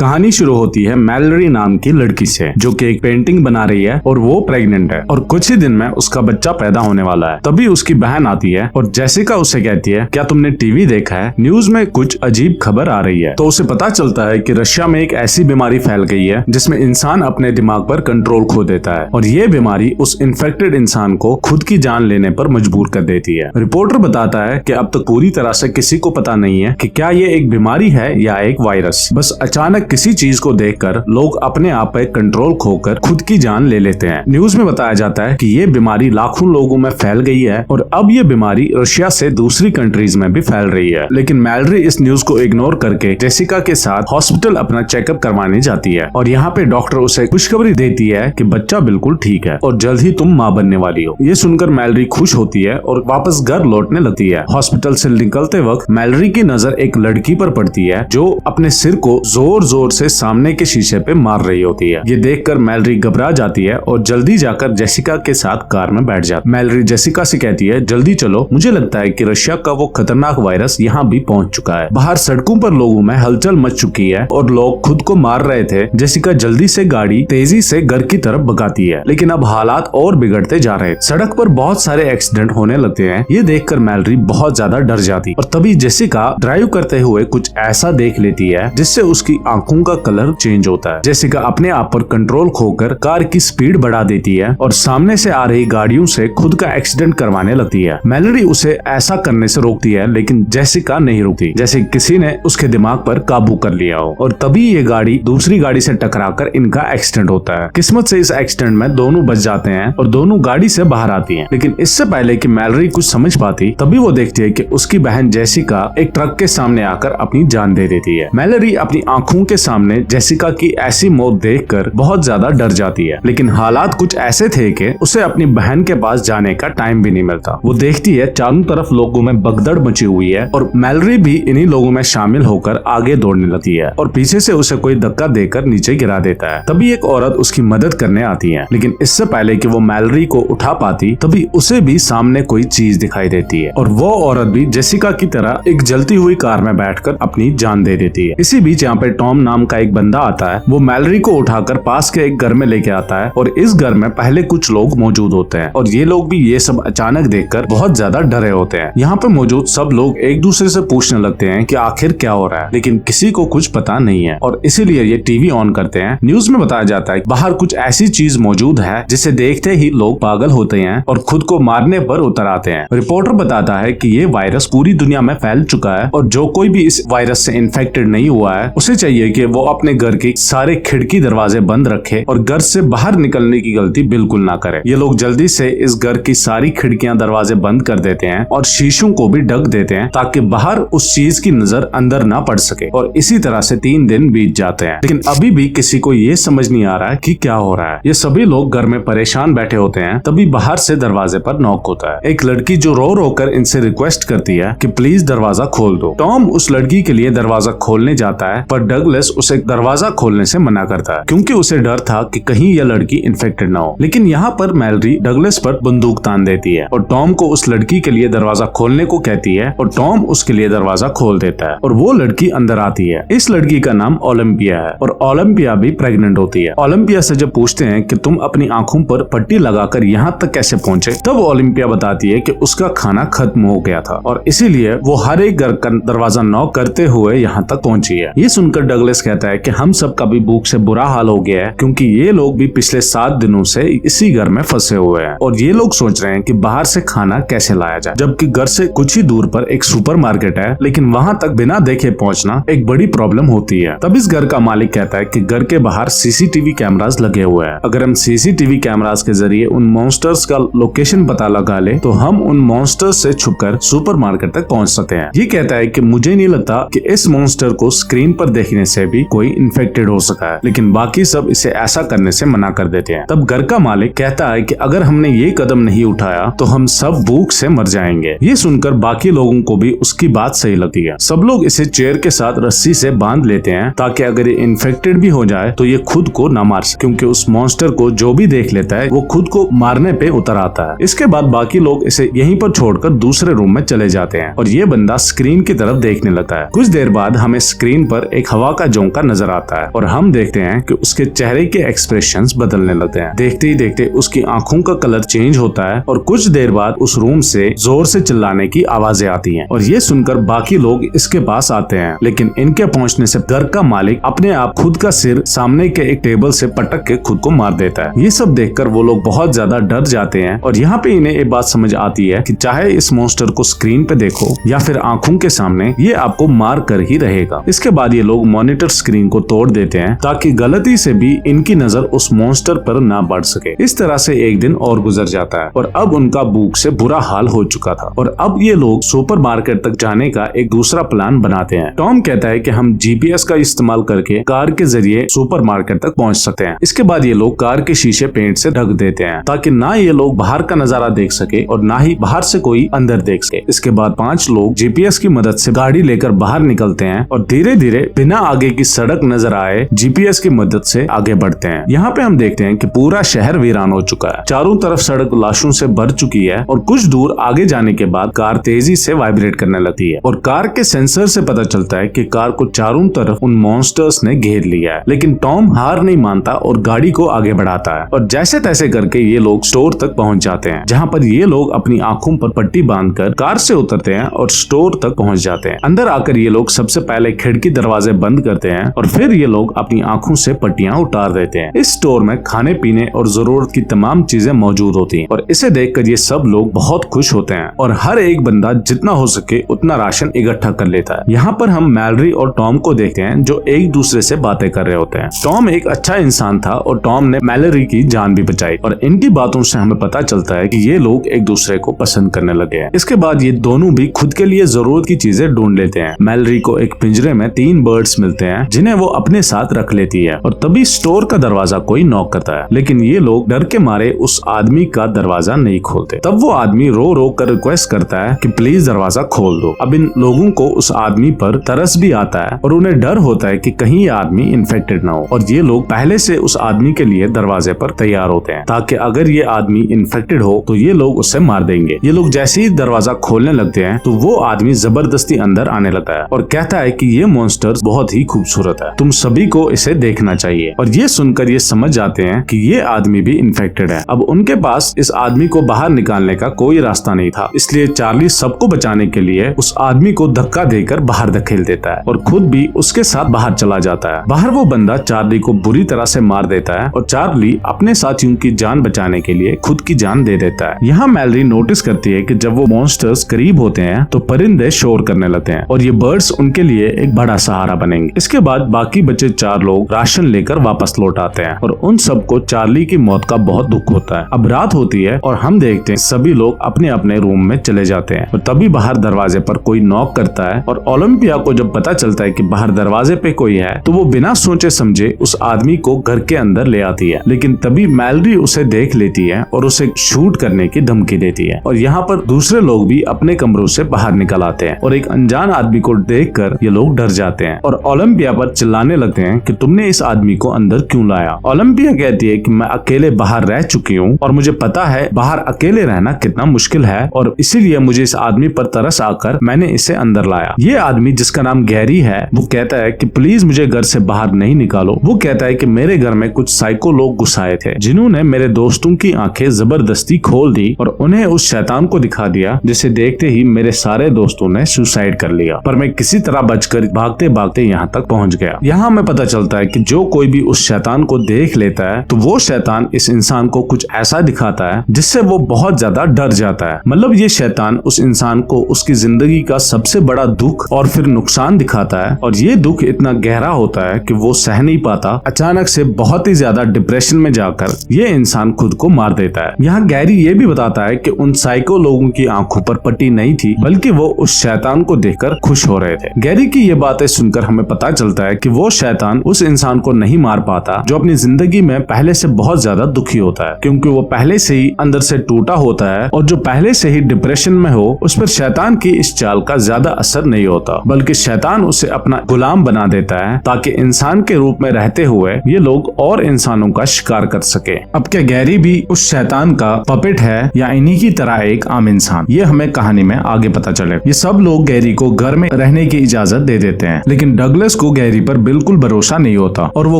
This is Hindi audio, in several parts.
कहानी शुरू होती है मैलरी नाम की लड़की से, जो कि एक पेंटिंग बना रही है और वो प्रेग्नेंट है और कुछ ही दिन में उसका बच्चा पैदा होने वाला है। तभी उसकी बहन आती है और जेसिका उसे कहती है, क्या तुमने टीवी देखा है? न्यूज में कुछ अजीब खबर आ रही है। तो उसे पता चलता है कि रशिया में एक ऐसी बीमारी फैल गई है जिसमें इंसान अपने दिमाग पर कंट्रोल खो देता है और ये बीमारी उस इन्फेक्टेड इंसान को खुद की जान लेने पर मजबूर कर देती है। रिपोर्टर बताता है कि अब तक पूरी तरह से किसी को पता नहीं है कि क्या ये एक बीमारी है या एक वायरस। बस अचानक किसी चीज को देखकर लोग अपने आप पे कंट्रोल खोकर खुद की जान ले लेते हैं। न्यूज में बताया जाता है कि ये बीमारी लाखों लोगों में फैल गई है और अब ये बीमारी रशिया से दूसरी कंट्रीज में भी फैल रही है। लेकिन मैलरी इस न्यूज को इग्नोर करके जेसिका के साथ हॉस्पिटल अपना चेकअप करवाने जाती है और यहाँ पे डॉक्टर उसे खुशखबरी देती है कि बच्चा बिल्कुल ठीक है और जल्द ही तुम माँ बनने वाली हो। ये सुनकर मैलरी खुश होती है और वापस घर लौटने लगती है। हॉस्पिटल से निकलते वक्त मैलरी की नजर एक लड़की पर पड़ती है जो अपने सिर को जोर जोर से सामने के शीशे पे मार रही होती है। ये देखकर मैलरी घबरा जाती है और जल्दी जाकर जेसिका के साथ कार में बैठ जाती है। मैलरी जेसिका से कहती है, जल्दी चलो, मुझे लगता है कि रशिया का वो खतरनाक वायरस यहाँ भी पहुँच चुका है। बाहर सड़कों पर लोगों में हलचल मच चुकी है और लोग खुद को मार रहे थे। जेसिका जल्दी से गाड़ी तेजी से घर की तरफ भगाती है, लेकिन अब हालात और बिगड़ते जा रहे। सड़क पर बहुत सारे एक्सीडेंट होने लगते हैं। ये देखकर मैलरी बहुत ज्यादा डर जाती और तभी जेसिका ड्राइव करते हुए कुछ ऐसा देख लेती है जिससे उसकी आंखों का कलर चेंज होता है। जेसिका अपने आप पर कंट्रोल खोकर कार की स्पीड बढ़ा देती है और सामने से आ रही गाड़ियों से खुद का एक्सीडेंट करवाने लगती है। मैलरी उसे ऐसा करने से रोकती है, लेकिन जेसिका नहीं रुकती, जैसे किसी ने उसके दिमाग पर काबू कर लिया हो। और तभी ये गाड़ी दूसरी गाड़ी से टकराकर इनका एक्सीडेंट होता है। किस्मत से इस एक्सीडेंट में दोनों बच जाते हैं और दोनों गाड़ी से बाहर आती हैं। लेकिन इससे पहले कि मैलरी कुछ समझ पाती, तभी वो देखती है कि उसकी बहन जेसिका एक ट्रक के सामने आकर अपनी जान दे देती है। मैलरी अपनी आंखों के सामने जेसिका की ऐसी मौत देखकर बहुत ज्यादा डर जाती है, लेकिन हालात कुछ ऐसे थे कि उसे अपनी बहन के पास जाने का टाइम भी नहीं मिलता। वो देखती है चारों तरफ लोगों में भगदड़ मची हुई है और मैलरी भी इन्हीं लोगों में शामिल होकर आगे दौड़ने लगती है और पीछे से उसे कोई धक्का देकर नीचे गिरा देता है। तभी एक औरत उसकी मदद करने आती है, लेकिन इससे पहले कि वो मैलरी को उठा पाती, तभी उसे भी सामने कोई चीज दिखाई देती है और वो औरत भी जेसिका की तरह एक जलती हुई कार में बैठकर अपनी जान दे देती है। इसी बीच यहाँ पे टॉम नाम का एक बंदा आता है। वो मैलरी को उठाकर पास के एक घर में लेके आता है और इस घर में पहले कुछ लोग मौजूद होते हैं और ये लोग भी ये सब अचानक देखकर बहुत ज्यादा डरे होते हैं। यहाँ पे मौजूद सब लोग एक दूसरे से पूछने लगते हैं कि आखिर क्या हो रहा है, लेकिन किसी को कुछ पता नहीं है और इसीलिए ये टीवी ऑन करते हैं। न्यूज में बताया जाता है बाहर कुछ ऐसी चीज मौजूद है जिसे देखते ही लोग पागल होते हैं और खुद को मारने पर उतर आते हैं। रिपोर्टर बताता है कि ये वायरस पूरी दुनिया में फैल चुका है और जो कोई भी इस वायरस से इन्फेक्टेड नहीं हुआ है उसे चाहिए कि वो अपने घर के सारे खिड़की दरवाजे बंद रखे और घर से बाहर निकलने की गलती बिल्कुल ना करे। ये लोग जल्दी से इस घर की सारी खिड़कियां दरवाजे बंद कर देते हैं और शीशों को भी ढक देते हैं ताकि बाहर उस चीज की नजर अंदर ना पड़ सके। और इसी तरह से 3 दिन बीत जाते हैं, लेकिन अभी भी किसी को ये समझ नहीं आ रहा है कि क्या हो रहा है। ये सभी लोग घर में परेशान बैठे होते हैं। तभी बाहर से दरवाजे पर नॉक होता है। एक लड़की जो रो रो कर इनसे रिक्वेस्ट करती है कि प्लीज दरवाजा खोल दो। टॉम उस लड़की के लिए दरवाजा खोलने जाता है, पर डगलस उसे दरवाजा खोलने से मना करता है क्योंकि उसे डर था कि कहीं यह लड़की इन्फेक्टेड ना हो। लेकिन यहाँ पर मैलरी डगलस पर बंदूक तान देती है और टॉम को उस लड़की के लिए दरवाजा खोलने को कहती है और टॉम उसके लिए दरवाजा खोल देता है और वो लड़की अंदर आती है। इस लड़की का नाम ओलंपिया है और ओलंपिया भी प्रेग्नेंट होती है। ओलंपिया से जब पूछते हैं कि तुम अपनी आंखों पर पट्टी लगाकर यहाँ तक कैसे पहुँचे, तब ओलंपिया बताती है कि उसका खाना खत्म हो गया था और इसीलिए वो हर एक घर का दरवाजा नॉक करते हुए यहाँ तक पहुंची है। ये सुनकर डगलस कहता है कि हम सब का भी भूख से बुरा हाल हो गया है क्योंकि ये लोग भी पिछले 7 दिनों से इसी घर में फंसे हुए हैं और ये लोग सोच रहे हैं कि बाहर से खाना कैसे लाया जाए, जबकि घर से कुछ ही दूर पर एक सुपरमार्केट है, लेकिन वहाँ तक बिना देखे पहुँचना एक बड़ी प्रॉब्लम होती है। तब इस घर का मालिक कहता है कि घर के बाहर सीसीटीवी कैमरास लगे हुए हैं। अगर हम सीसीटीवी कैमरास के जरिए उन मॉन्स्टर्स का लोकेशन पता लगा ले तो हम उन मॉन्स्टर्स से छुपकर सुपरमार्केट तक पहुंच सकते हैं। ये कहता है कि मुझे नहीं लगता कि इस मॉन्स्टर को स्क्रीन पर देखने से भी कोई इन्फेक्टेड हो सका है, लेकिन बाकी सब इसे ऐसा करने से मना कर देते हैं। तब घर का मालिक कहता है कि अगर हमने ये कदम नहीं उठाया तो हम सब भूख से मर जाएंगे। ये सुनकर बाकी लोगों को भी उसकी बात सही लगती है। सब लोग इसे चेयर के साथ रस्सी से बांध लेते हैं ताकि अगर ये इन्फेक्टेड भी हो जाए तो ये खुद को न मार सके, क्योंकि उस मॉन्स्टर को जो भी देख लेता है वो खुद को मारने पे उतर आता है। इसके बाद बाकी लोग इसे यहीं पर छोड़कर दूसरे रूम में चले जाते हैं और ये बंदा स्क्रीन की तरफ देखने लगता है। कुछ देर बाद हमें स्क्रीन पर एक हवा का झोंका नजर आता है और हम देखते हैं कि उसके चेहरे के एक्सप्रेशंस बदलने लगते हैं। देखते ही देखते उसकी आंखों का कलर चेंज होता है और कुछ देर बाद उस रूम से जोर से चिल्लाने की आवाजें आती हैं और ये सुनकर बाकी लोग इसके पास आते हैं, लेकिन इनके पहुंचने से घर का मालिक अपने आप खुद का सिर सामने के एक टेबल से पटक के खुद को मार देता है। ये सब देखकर वो लोग बहुत ज्यादा डर जाते हैं और यहाँ पे इन्हें ये बात समझ आती है कि चाहे इस मॉन्स्टर को स्क्रीन पे देखो या फिर आंखों के सामने, ये आपको मार कर ही रहेगा। इसके बाद ये लोग मॉनिटर स्क्रीन को तोड़ देते हैं ताकि गलती से भी इनकी नजर उस मॉन्स्टर पर ना बढ़ सके। इस तरह से एक दिन और गुजर जाता है और अब उनका भूख से बुरा हाल हो चुका था और अब ये लोग सुपरमार्केट तक जाने का एक दूसरा प्लान बनाते हैं। टॉम कहता है कि हम जीपीएस का इस्तेमाल करके कार के जरिए सुपरमार्केट तक पहुंच सकते हैं। इसके बाद ये लोग कार के शीशे पेंट से ढक देते हैं ताकि ना ये लोग बाहर का नजारा देख सके और ना ही बाहर से कोई अंदर देख सके। इसके बाद 5 लोग जीपीएस की मदद से गाड़ी लेकर बाहर निकलते हैं और धीरे धीरे बिना आगे की सड़क नजर आए जीपीएस की मदद से आगे बढ़ते हैं। यहाँ पे हम देखते हैं कि पूरा शहर वीरान हो चुका है, चारों तरफ सड़क लाशों से भर चुकी है और कुछ दूर आगे जाने के बाद कार तेजी से वाइब्रेट करने लगती है और कार के सेंसर से पता चलता है कि कार को चारों तरफ उन मॉन्स्टर्स ने घेर लिया है। लेकिन टॉम हार नहीं मानता और गाड़ी को आगे बढ़ाता है और जैसे तैसे करके ये लोग स्टोर तक पहुंच जाते हैं, जहाँ पर ये लोग अपनी आंखों पर पट्टी बांधकर कार से उतरते हैं और स्टोर तक पहुंच जाते हैं। अंदर आकर ये लोग सबसे पहले खिड़की दरवाजे बंद करते हैं और फिर ये लोग अपनी आंखों से पट्टियां उतार देते हैं। इस स्टोर में खाने पीने और जरूरत की तमाम चीजें मौजूद होती हैं और इसे देखकर ये सब लोग बहुत खुश होते हैं और हर एक बंदा जितना हो सके उतना राशन इकट्ठा कर लेता है। यहाँ पर हम मैलरी और टॉम को देखते हैं जो एक दूसरे से बातें कर रहे होते हैं। टॉम एक अच्छा इंसान था और टॉम ने मैलरी की जान भी बचाई और इनकी बातों से हमें पता चलता है कि ये लोग एक दूसरे को पसंद करने लगे हैं। इसके बाद ये दोनों भी खुद के लिए जरूरत की चीजें ढूंढ लेते हैं। मैलरी को एक पिंजरे में 3 बर्ड्स मिलते हैं जिन्हें वो अपने साथ रख लेती है और तभी स्टोर का दरवाजा कोई नॉक करता है, लेकिन ये लोग डर के मारे उस आदमी का दरवाजा नहीं खोलते। तब वो आदमी रो रो कर रिक्वेस्ट करता है कि प्लीज दरवाजा खोल दो। अब इन लोगों को उस आदमी पर तरस भी आता है और उन्हें डर होता है कि कहीं ये आदमी इन्फेक्टेड ना हो और ये लोग पहले से उस आदमी के लिए दरवाजे पर तैयार होते हैं ताकि अगर ये आदमी इन्फेक्टेड हो तो ये लोग उसे मार देंगे। ये लोग जैसे ही दरवाजा खोलने लगते हैं तो वो आदमी जबरदस्ती अंदर आने लगता है और कहता है कि ये मॉन्स्टर बहुत ही खूबसूरत है, तुम सभी को इसे देखना चाहिए। और ये सुनकर ये समझ जाते हैं कि ये आदमी भी इन्फेक्टेड है। अब उनके पास इस आदमी को बाहर निकालने का कोई रास्ता नहीं था, इसलिए चार्ली सबको बचाने के लिए उस आदमी को धक्का देकर बाहर धकेल देता है और खुद भी उसके साथ बाहर चला जाता है। बाहर वो बंदा चार्ली को बुरी तरह से मार देता है और चार्ली अपने साथियों की जान बचाने के लिए खुद की जान दे देता है। यहाँ मैलरी नोटिस करती है कि जब वो मॉन्स्टर्स करीब होते हैं तो परिंदे शोर करने लगते हैं और ये बर्ड्स उनके लिए एक बड़ा सहारा बनेंगे। इसके बाद बाकी बचे 4 लोग राशन लेकर वापस लौट आते हैं और उन सबको चार्ली की मौत का बहुत दुख होता है। अब रात होती है और हम देखते हैं सभी लोग अपने अपने रूम में चले जाते हैं और तभी बाहर दरवाजे पर कोई नॉक करता है और ओलंपिया को जब पता चलता है कि बाहर दरवाजे पे कोई है तो वो बिना सोचे समझे उस आदमी को घर के अंदर ले आती है, लेकिन तभी मैलरी उसे देख लेती है और उसे शूट करने की धमकी देती है और यहाँ पर दूसरे लोग भी अपने कमरों से बाहर निकल आते हैं और एक अनजान आदमी को देखकर ये लोग डर जाते हैं और ओलंपिया पर चिल्लाने लगते हैं कि तुमने इस आदमी को अंदर क्यों लाया। ओलंपिया कहती है कि मैं अकेले बाहर रह चुकी हूँ और मुझे पता है बाहर अकेले रहना कितना मुश्किल है और इसीलिए मुझे इस आदमी पर तरस आकर मैंने इसे अंदर लाया। ये आदमी जिसका नाम गैरी है वो कहता है कि प्लीज मुझे घर से बाहर नहीं निकालो। वो कहता है कि मेरे घर में कुछ साइको लोग घुस आए थे जिन्होंने मेरे दोस्तों की आंखें जबरदस्ती खोल दी और उन्हें उस शैतान को दिखा दिया जिसे देखते ही मेरे सारे दोस्तों ने सुसाइड कर लिया, पर मैं किसी तरह बचकर भागते भागते यहाँ तक पहुँच गया। यहाँ हमें पता चलता है कि जो कोई भी उस शैतान को देख लेता है तो वो शैतान इस इंसान को कुछ ऐसा दिखाता है जिससे वो बहुत ज्यादा डर जाता है। मतलब ये शैतान उस इंसान को उसकी जिंदगी का सबसे बड़ा दुख और फिर नुकसान दिखाता है और ये दुख इतना गहरा होता है कि वो सह नहीं पाता। अचानक से बहुत ही ज्यादा डिप्रेशन में जाकर ये इंसान खुद को मार देता है। यहाँ गैरी ये भी बताता है कि उन साइको लोगों की आंखों पर पट्टी नहीं थी बल्कि वो उस शैतान को देखकर खुश हो रहे थे। गैरी की ये बातें सुनकर हमें पता चलता है कि वो शैतान उस इंसान को नहीं मार पाता जो अपनी जिंदगी में पहले से बहुत ज्यादा दुखी होता है, क्योंकि वो पहले से ही अंदर से टूटा होता है और जो पहले से ही डिप्रेशन में हो उस पर शैतान की इस चाल का ज्यादा असर नहीं होता, बल्कि शैतान उसे अपना गुलाम बना देता है ताकि इंसान के रूप में रहते हुए ये लोग और इंसानों का शिकार कर सके। अब क्या गैरी भी उस शैतान का पपेट है या इन्हीं की तरह एक आम इंसान, ये हमें कहानी में आगे पता चले। ये सब लोग गैरी को घर में रहने की इजाजत दे देते हैं, लेकिन डगलस को गैरी पर बिल्कुल भरोसा नहीं होता और वो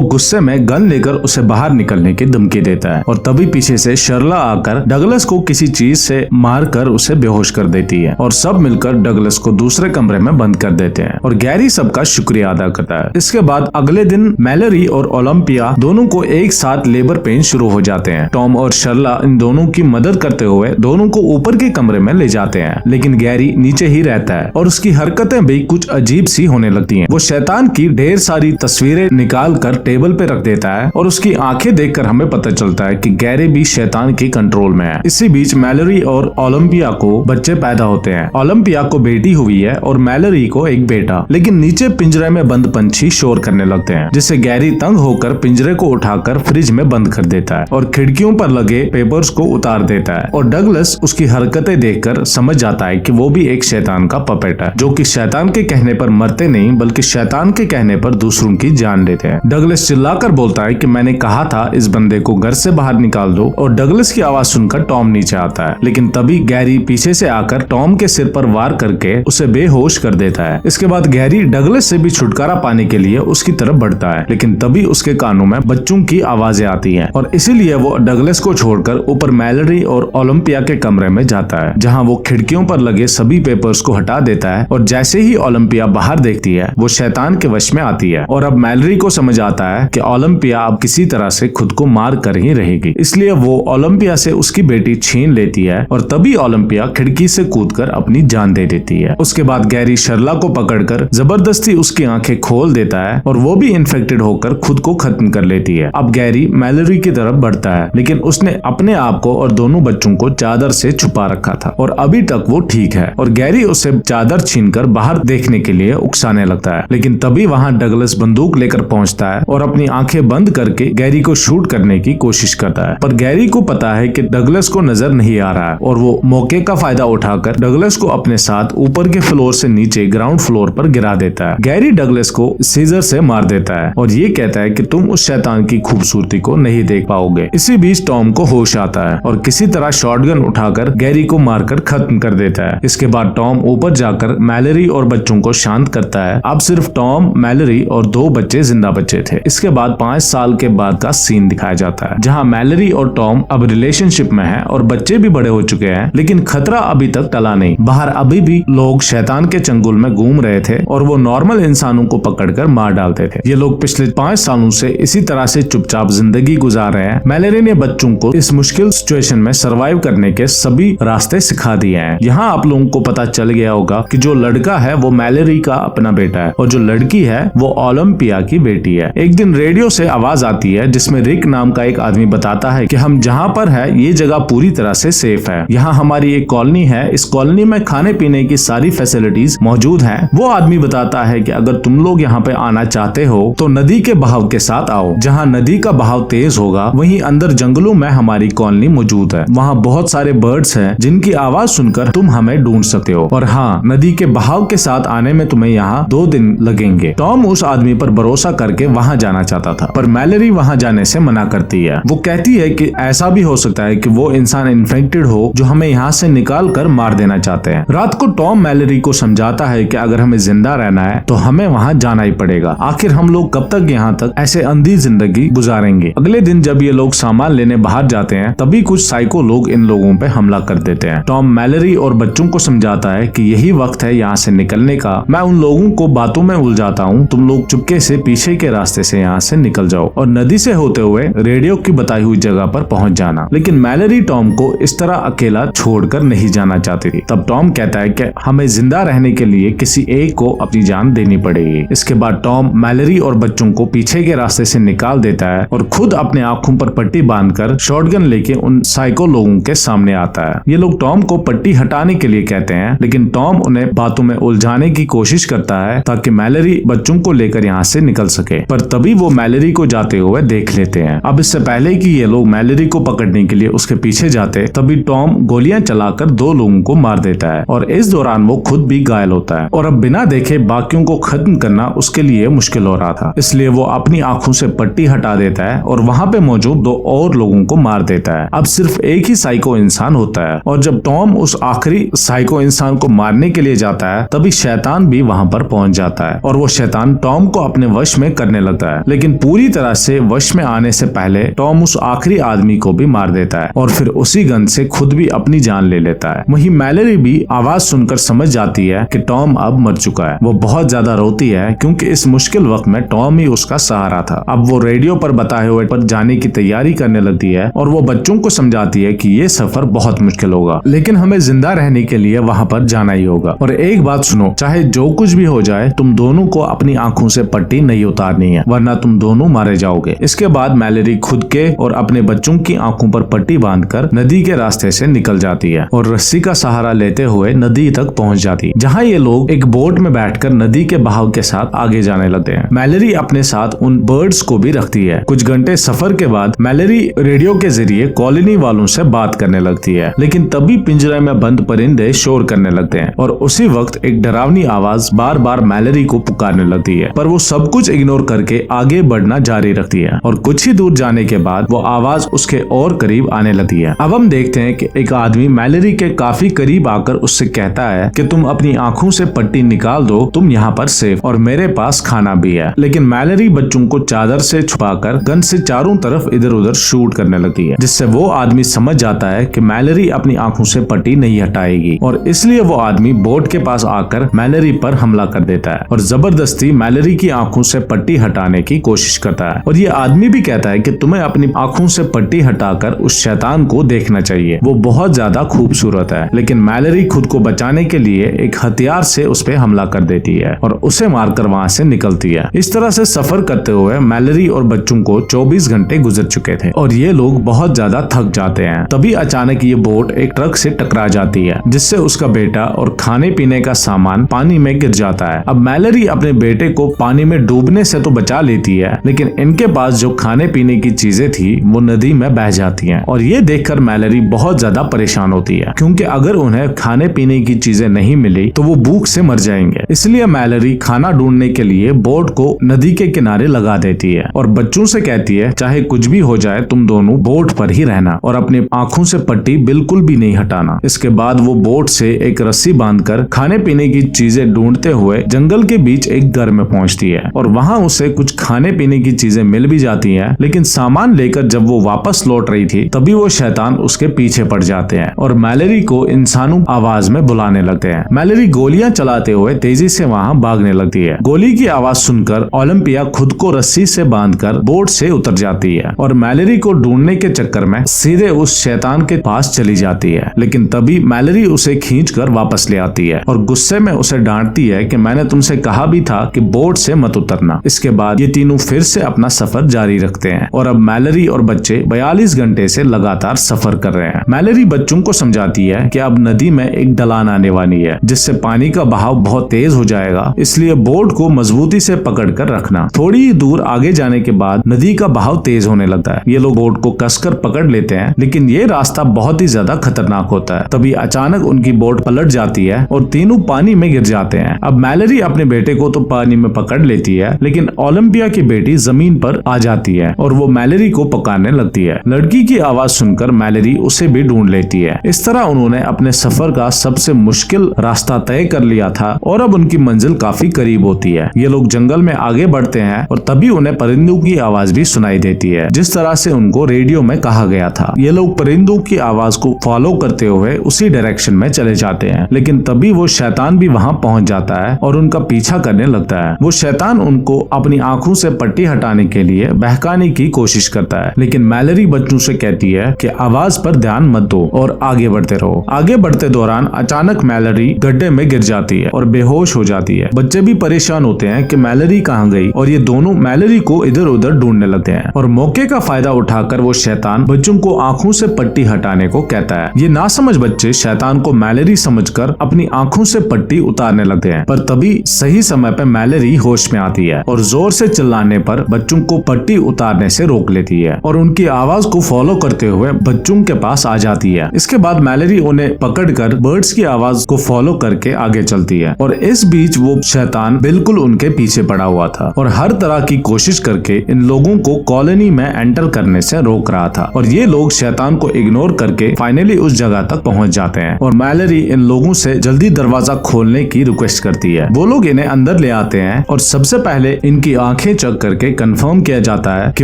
गुस्से में गन लेकर उसे बाहर निकलने की धमकी देता है। और तभी पीछे से शर्ला आकर डगलस को किसी चीज से मारकर उसे बेहोश कर देती है और सब मिलकर डगलस को दूसरे कमरे में बंद कर देते हैं और गैरी सबका शुक्रिया अदा करता है। इसके बाद अगले दिन मैलरी और ओलंपिया दोनों को एक साथ लेबर पेन शुरू हो जाते हैं। टॉम और शर्ला इन दोनों की मदद करते हुए दोनों को ऊपर के कमरे में ले जाते हैं, लेकिन गैरी नीचे ही रहता है और उसकी हरकतें भी कुछ अजीब सी होने लगती हैं। वो शैतान की ढेर सारी तस्वीरें निकाल कर टेबल पे रख देता है और उसकी आंखें देखकर हमें पता चलता है कि गैरी भी शैतान के कंट्रोल में है। इसी बीच मैलरी और ओलंपिया को बच्चे पैदा होते हैं। ओलंपिया को बेटी हुई है और मैलरी को एक बेटा। लेकिन नीचे पिंजरे में बंद पंछी शोर करने लगते हैं, जिससे गैरी तंग होकर पिंजरे को उठाकर फ्रिज में बंद कर देता है और खिड़कियों पर लगे पेपर्स को उतार देता है। और डगलस उसकी हरकतें देखकर समझ जाता है कि वो भी एक शैतान का पपेट है, जो कि शैतान के कहने पर मरते नहीं बल्कि शैतान के कहने पर दूसरों की जान लेते हैं। डगलस चिल्लाकर बोलता है कि मैंने कहा था इस बंदे को घर से बाहर निकाल दो, और डगलस की आवाज सुनकर टॉम नीचे आता है। लेकिन तभी गैरी पीछे से आकर टॉम के सिर पर वार करके उसे बेहोश कर देता है। इसके बाद गैरी डगलस से भी छुटकारा पाने के लिए उसकी तरफ बढ़ता है, लेकिन तभी उसके कानों में बच्चों की आवाजें आती हैं और इसीलिए वो डगलस को छोड़कर ऊपर मैलरी और ओलंपिया के कमरे में जाता है, जहां वो खिड़कियों पर लगे सभी पेपर्स को हटा देता है। और जैसे ही ओलंपिया बाहर देखती है वो शैतान के वश में आती है और अब मैलरी को समझ आता है कि ओलंपिया अब किसी तरह से खुद को मार कर ही रहेगी, इसलिए वो ओलंपिया से उसकी बेटी छीन लेती है और तभी ओलंपिया खिड़की से कूदकर अपनी जान दे देती है। उसके बाद गैरी शर्ला को पकड़कर जबरदस्ती उसकी आंखें खोल देता है और वो भी इन्फेक्टेड होकर खुद को खत्म कर लेती है। अब गैरी मैलरी की तरफ बढ़ता है, लेकिन उसने अपने आप को और दोनों बच्चों को चादर से छुपा रखा था और अभी तक वो ठीक है। और गैरी उसे चादर छीनकर बाहर देखने के लिए उकसाने लगता है, लेकिन तभी वहां डगलस बंदूक लेकर पहुंचता है और अपनी आंखें बंद करके गैरी को शूट करने की कोशिश करता है। पर गैरी को पता है कि डगलस को नजर नहीं आ रहा है और वो मौके का फायदा उठाकर डगलस को अपने साथ ऊपर के फ्लोर से नीचे ग्राउंड फ्लोर पर गिरा देता है। गैरी डगलस को सीजर से मार देता है और ये कहता है कि तुम उस शैतान की खूबसूरती को नहीं देख पाओगे। इसी बीच टॉम को होश आता है और किसी तरह शॉटगन उठाकर गैरी को मारकर खत्म कर देता है। इसके बाद टॉम ऊपर जाकर मैलरी और बच्चों को शांत करता है। अब सिर्फ टॉम, मैलरी और 2 बच्चे जिंदा बचे थे। इसके बाद 5 साल के बाद का सीन दिखाया जाता है, जहां मैलरी और टॉम अब रिलेशनशिप में है और बच्चे भी बड़े हो चुके हैं, लेकिन खतरा अभी तक टला नहीं। बाहर अभी भी लोग शैतान के चंगुल में घूम रहे थे और वो नॉर्मल इंसानों को पकड़कर मार डालते थे। ये लोग पिछले 5 सालों से इसी तरह से चुपचाप जिंदगी गुजार रहे हैं। मैलरी ने बच्चों को इस मुश्किल सिचुएशन में सरवाइव करने के सभी रास्ते सिखा दिए हैं। यहाँ आप लोगों को पता चल गया होगा कि जो लड़का है वो मैलरी का अपना बेटा है और जो लड़की है वो ओलंपिया की बेटी है। एक दिन रेडियो से आवाज आती है जिसमें रिक नाम का एक आदमी बताता है कि हम जहाँ पर है ये जगह पूरी तरह से सेफ है। यहाँ हमारी एक कॉलोनी है, इस कॉलोनी में खाने पीने की सारी फैसिलिटीज मौजूद हैं। वो आदमी बताता है कि अगर तुम लोग यहाँ पे आना चाहते हो तो नदी के बहाव के साथ आओ। जहाँ नदी का बहाव तेज होगा वहीं अंदर जंगलों में हमारी कॉलोनी मौजूद है। वहाँ बहुत सारे बर्ड्स हैं जिनकी आवाज सुनकर तुम हमें ढूंढ सकते हो, और हाँ, नदी के बहाव के साथ आने में तुम्हें यहाँ 2 दिन लगेंगे। टॉम उस आदमी पर भरोसा करके वहाँ जाना चाहता था, पर मैलरी वहाँ जाने से मना करती है। वो कहती है कि ऐसा भी हो सकता है कि वो इंसान इन्फेक्टेड हो जो हमें यहाँ से निकाल कर मार देना चाहते हैं। रात को टॉम मैलरी को समझाता है कि अगर हमें जिंदा रहना है तो हमें वहाँ जाना ही पड़ेगा। आखिर हम लोग कब तक यहाँ तक ऐसे अंधी जिंदगी गुजारेंगे। अगले दिन जब ये लोग सामान लेने बाहर जाते हैं तभी कुछ साइको लोग इन लोगों पे हमला कर देते हैं। टॉम मैलरी और बच्चों को समझाता है कि यही वक्त है यहाँ से निकलने का। मैं उन लोगों को बातों में उलझाता हूँ, तुम लोग चुपके से पीछे के रास्ते से यहाँ से निकल जाओ और नदी से होते हुए रेडियो की बताई हुई जगह पर पहुँच जाना। लेकिन मैलरी टॉम को इस तरह अकेला छोड़कर नहीं जाना चाहती थी। तब टॉम कहता है कि हमें जिंदा रहने के लिए किसी एक को अपनी जान देनी पड़ेगी। इसके बाद टॉम मैलरी और बच्चों को पीछे के रास्ते से निकाल देता है और खुद अपने आंखों पर पट्टी बांधकर शॉटगन लेके उन साइको लोगों के सामने आता है। ये लोग टॉम को पट्टी हटाने के लिए कहते हैं, लेकिन टॉम उन्हें बातों में उलझाने की कोशिश करता है ताकि मैलरी बच्चों को लेकर यहाँ से निकल सके। पर तभी वो मैलरी को जाते हुए देख लेते हैं। अब इससे पहले कि ये लोग मैलरी को पकड़ने के लिए उसके पीछे जाते तभी टॉम गोलियां चलाकर 2 लोगों को मार देता है और इस दौरान वो खुद भी घायल होता है। और अब बिना देखे बाकियों को खत्म करना उसके लिए मुश्किल हो रहा था, इसलिए वो अपनी आंखों से पट्टी हटा देता है और वहाँ पे मौजूद 2 और लोगों को मार देता है। अब सिर्फ एक ही साइको इंसान होता है और जब टॉम उस आखिरी साइको इंसान को मारने के लिए जाता है तभी शैतान भी वहाँ पर पहुँच जाता है और वो शैतान टॉम को अपने वश में करने लगता है, लेकिन पूरी तरह से वश में आने से पहले टॉम उस आखिरी आदमी को भी मार देता है और फिर उसी गन से खुद भी अपनी जान ले लेता है। वहीं मैलरी भी आवाज सुनकर समझ जाती है कि टॉम अब मर चुका है। वो बहुत ज्यादा रोती है क्योंकि इस मुश्किल वक्त में टॉम ही उसका सहारा था। अब वो रेडियो पर बताए हुए पर जाने की तैयारी करने लगती है और वो बच्चों को समझाती है कि ये सफर बहुत मुश्किल होगा, लेकिन हमें जिंदा रहने के लिए वहाँ पर जाना ही होगा। और एक बात सुनो, चाहे जो कुछ भी हो जाए तुम दोनों को अपनी आंखों से पट्टी नहीं उतारनी है, वरना तुम दोनों मारे जाओगे। इसके बाद मैलरी खुद के और अपने बच्चों की आंखों पर पट्टी बांधकर नदी के रास्ते से निकल जाती है और रस्सी का सहारा लेते हुए नदी तक पहुंच जाती है, जहां ये लोग एक बोट में बैठकर नदी के बहाव के साथ आगे जाने लगते हैं। मैलरी अपने साथ उन बर्ड्स को भी रखती है। कुछ घंटे सफर के बाद मैलरी रेडियो के जरिए कॉलोनी वालों से बात करने लगती है, लेकिन तभी पिंजरे में बंद परिंदे शोर करने लगते हैं और उसी वक्त एक डरावनी आवाज बार बार मैलरी को पुकारने लगती है, पर वो सब कुछ इग्नोर करके आगे बढ़ना जारी रखती है और कुछ ही दूर जाने के बाद वो आवाज उसके और करीब आने लगती है। अब हम देखते हैं कि एक आदमी मैलरी के काफी करीब आकर उससे कहता है कि तुम अपनी आंखों से पट्टी निकाल दो, तुम यहाँ पर सेफ और मेरे पास खाना भी है। लेकिन मैलरी बच्चों को चादर से छुपाकर गन से चारों तरफ इधर उधर शूट करने लगती है, जिससे वो आदमी समझ जाता है कि मैलरी अपनी आंखों से पट्टी नहीं हटाएगी और इसलिए वो आदमी बोट के पास आकर मैलरी पर हमला कर देता है और जबरदस्ती मैलरी की आंखों से पट्टी हटाने की कोशिश करता है। और ये आदमी भी कहता है कि तुम्हें अपनी आंखों से पट्टी हटाकर उस शैतान को देखना चाहिए, वो बहुत ज्यादा खूबसूरत है। लेकिन मैलरी खुद को बचाने के लिए एक हथियार से उस पे हमला कर देती है और उसे मारकर वहाँ से निकलती है। इस तरह से सफर करते हुए मैलरी और बच्चों को 24 घंटे गुजर चुके थे और ये लोग बहुत ज्यादा थक जाते हैं। तभी अचानक ये बोट एक ट्रक से टकरा जाती है, जिससे उसका बेटा और खाने पीने का सामान पानी में गिर जाता है। अब मैलरी अपने बेटे को पानी में डूबने से तो बचा लेती है, लेकिन इनके पास जो खाने पीने की चीजें थी वो नदी में बह जाती हैं और ये देखकर मैलरी बहुत ज्यादा परेशान होती है, क्योंकि अगर उन्हें खाने पीने की चीजें नहीं मिली तो वो भूख से मर जाएंगे। इसलिए मैलरी खाना ढूंढने के लिए बोट को नदी के किनारे लगा देती है और बच्चों से कहती है चाहे कुछ भी हो जाए तुम दोनों बोट पर ही रहना और अपनी आंखों से पट्टी बिल्कुल भी नहीं हटाना। इसके बाद वो बोट से एक रस्सी बांधकर खाने पीने की चीजें ढूंढते हुए जंगल के बीच एक घर में पहुंचती है और वहाँ उसे कुछ खाने पीने की चीजें मिल भी जाती हैं। लेकिन सामान लेकर जब वो वापस लौट रही थी तभी वो शैतान उसके पीछे पड़ जाते हैं और मैलरी को इंसानों आवाज में बुलाने लगते हैं। मैलरी गोलियां चलाते हुए तेजी से वहाँ भागने लगती है। गोली की आवाज सुनकर ओलंपिया खुद को रस्सी से बांधकर बोट से उतर जाती है और मैलरी को ढूंढने के चक्कर में सीधे उस शैतान के पास चली जाती है। लेकिन तभी मैलरी उसे खींचकर वापस ले आती है और गुस्से में उसे डांटती है कि मैंने तुमसे कहा भी था कि बोट से मत उतरना। इसके बाद ये तीनों फिर से अपना सफर जारी रखते हैं और अब मैलरी और बच्चे 42 घंटे से लगातार सफर कर रहे हैं। मैलरी बच्चों को समझाती है कि अब नदी में एक ढलान आने वाली है, जिससे पानी का बहाव बहुत तेज हो जाएगा, इसलिए बोट को मजबूती से पकड़कर रखना। थोड़ी ही दूर आगे जाने के बाद नदी का बहाव तेज होने लगता है। ये लोग बोट को कसकर पकड़ लेते हैं, लेकिन ये रास्ता बहुत ही ज्यादा खतरनाक होता है। तभी अचानक उनकी बोट पलट जाती है और तीनों पानी में गिर जाते हैं। अब मैलरी अपने बेटे को तो पानी में पकड़ लेती है, लेकिन ओलंपिया की बेटी जमीन पर आ जाती है और वो मैलरी को पकड़ने लगती है। लड़की की आवाज सुनकर मैलरी उसे भी ढूंढ लेती है। इस तरह उन्होंने अपने सफर का सबसे मुश्किल रास्ता तय कर लिया था और अब उनकी मंजिल काफी करीब होती है। ये लोग जंगल में आगे बढ़ते हैं और तभी उन्हें परिंदों की आवाज भी सुनाई देती है, जिस तरह से उनको रेडियो में कहा गया था। ये लोग परिंदों की आवाज को फॉलो करते हुए उसी डायरेक्शन में चले जाते हैं, लेकिन तभी वो शैतान भी वहाँ पहुँच जाता है और उनका पीछा करने लगता है। वो शैतान उनको अपनी आंखों से पट्टी हटाने के लिए बहकाने की कोशिश करता है, लेकिन मैलरी बच्चों से कहती है कि आवाज पर ध्यान मत दो और आगे बढ़ते रहो। आगे बढ़ते दौरान अचानक मैलरी गड्ढे में गिर जाती है और बेहोश हो जाती है। बच्चे भी परेशान होते हैं कि मैलरी कहाँ गई और ये दोनों मैलरी को इधर उधर ढूंढने लगते हैं और मौके का फायदा उठाकर वो शैतान बच्चों को आंखों से पट्टी हटाने को कहता है। ये नासमझ बच्चे शैतान को मैलरी समझकर अपनी आंखों से पट्टी उतारने लगते हैं, पर तभी सही समय पर मैलरी होश में आती है और जोर से चिल्लाने पर बच्चों को पट्टी उतारने से रोक लेती है और उनकी आवाज को फॉलो करते हुए बच्चों के पास आ जाती है। इसके बाद मैलरी उन्हें पकड़कर बर्ड्स की आवाज को फॉलो करके आगे चलती है और इस बीच वो शैतान बिल्कुल उनके पीछे पड़ा हुआ था और हर तरह की कोशिश करके इन लोगों को कॉलोनी में एंटर करने से रोक रहा था। और ये लोग शैतान को इग्नोर करके फाइनली उस जगह तक पहुंच जाते हैं और मैलरी इन लोगों से जल्दी दरवाजा खोलने की रिक्वेस्ट करती है। वो लोग इन्हें अंदर अंदर ले आते हैं और सबसे पहले इनकी आंखें चेक करके कंफर्म किया जाता है कि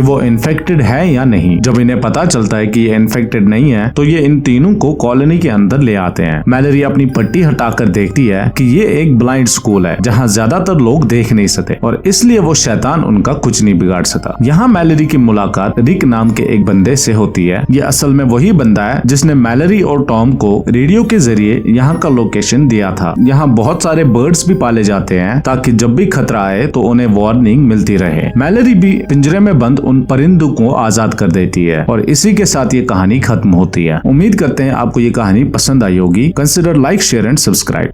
वो इन्फेक्टेड है या नहीं। जब इन्हें पता चलता है कि ये इन्फेक्टेड नहीं है तो ये इन तीनों को कॉलोनी के अंदर ले आते हैं। मैलरी अपनी पट्टी हटाकर देखती है कि ये एक ब्लाइंड स्कूल है जहाँ ज्यादातर लोग देख नहीं सकते और इसलिए वो शैतान उनका कुछ नहीं बिगाड़ सका। यहाँ मैलरी की मुलाकात रिक नाम के एक बंदे से होती है। ये असल में वही बंदा है जिसने मैलरी और टॉम को रेडियो के जरिए यहाँ का लोकेशन दिया था। यहाँ बहुत सारे बर्ड्स भी पाले जाते हैं ताकि जब भी खतरा आए तो उन्हें वार्निंग मिलती रहे। मैलरी भी पिंजरे में बंद उन परिंदों को आजाद कर देती है और इसी के साथ ये कहानी खत्म होती है। उम्मीद करते हैं आपको ये कहानी पसंद आई होगी। Consider like, share and subscribe.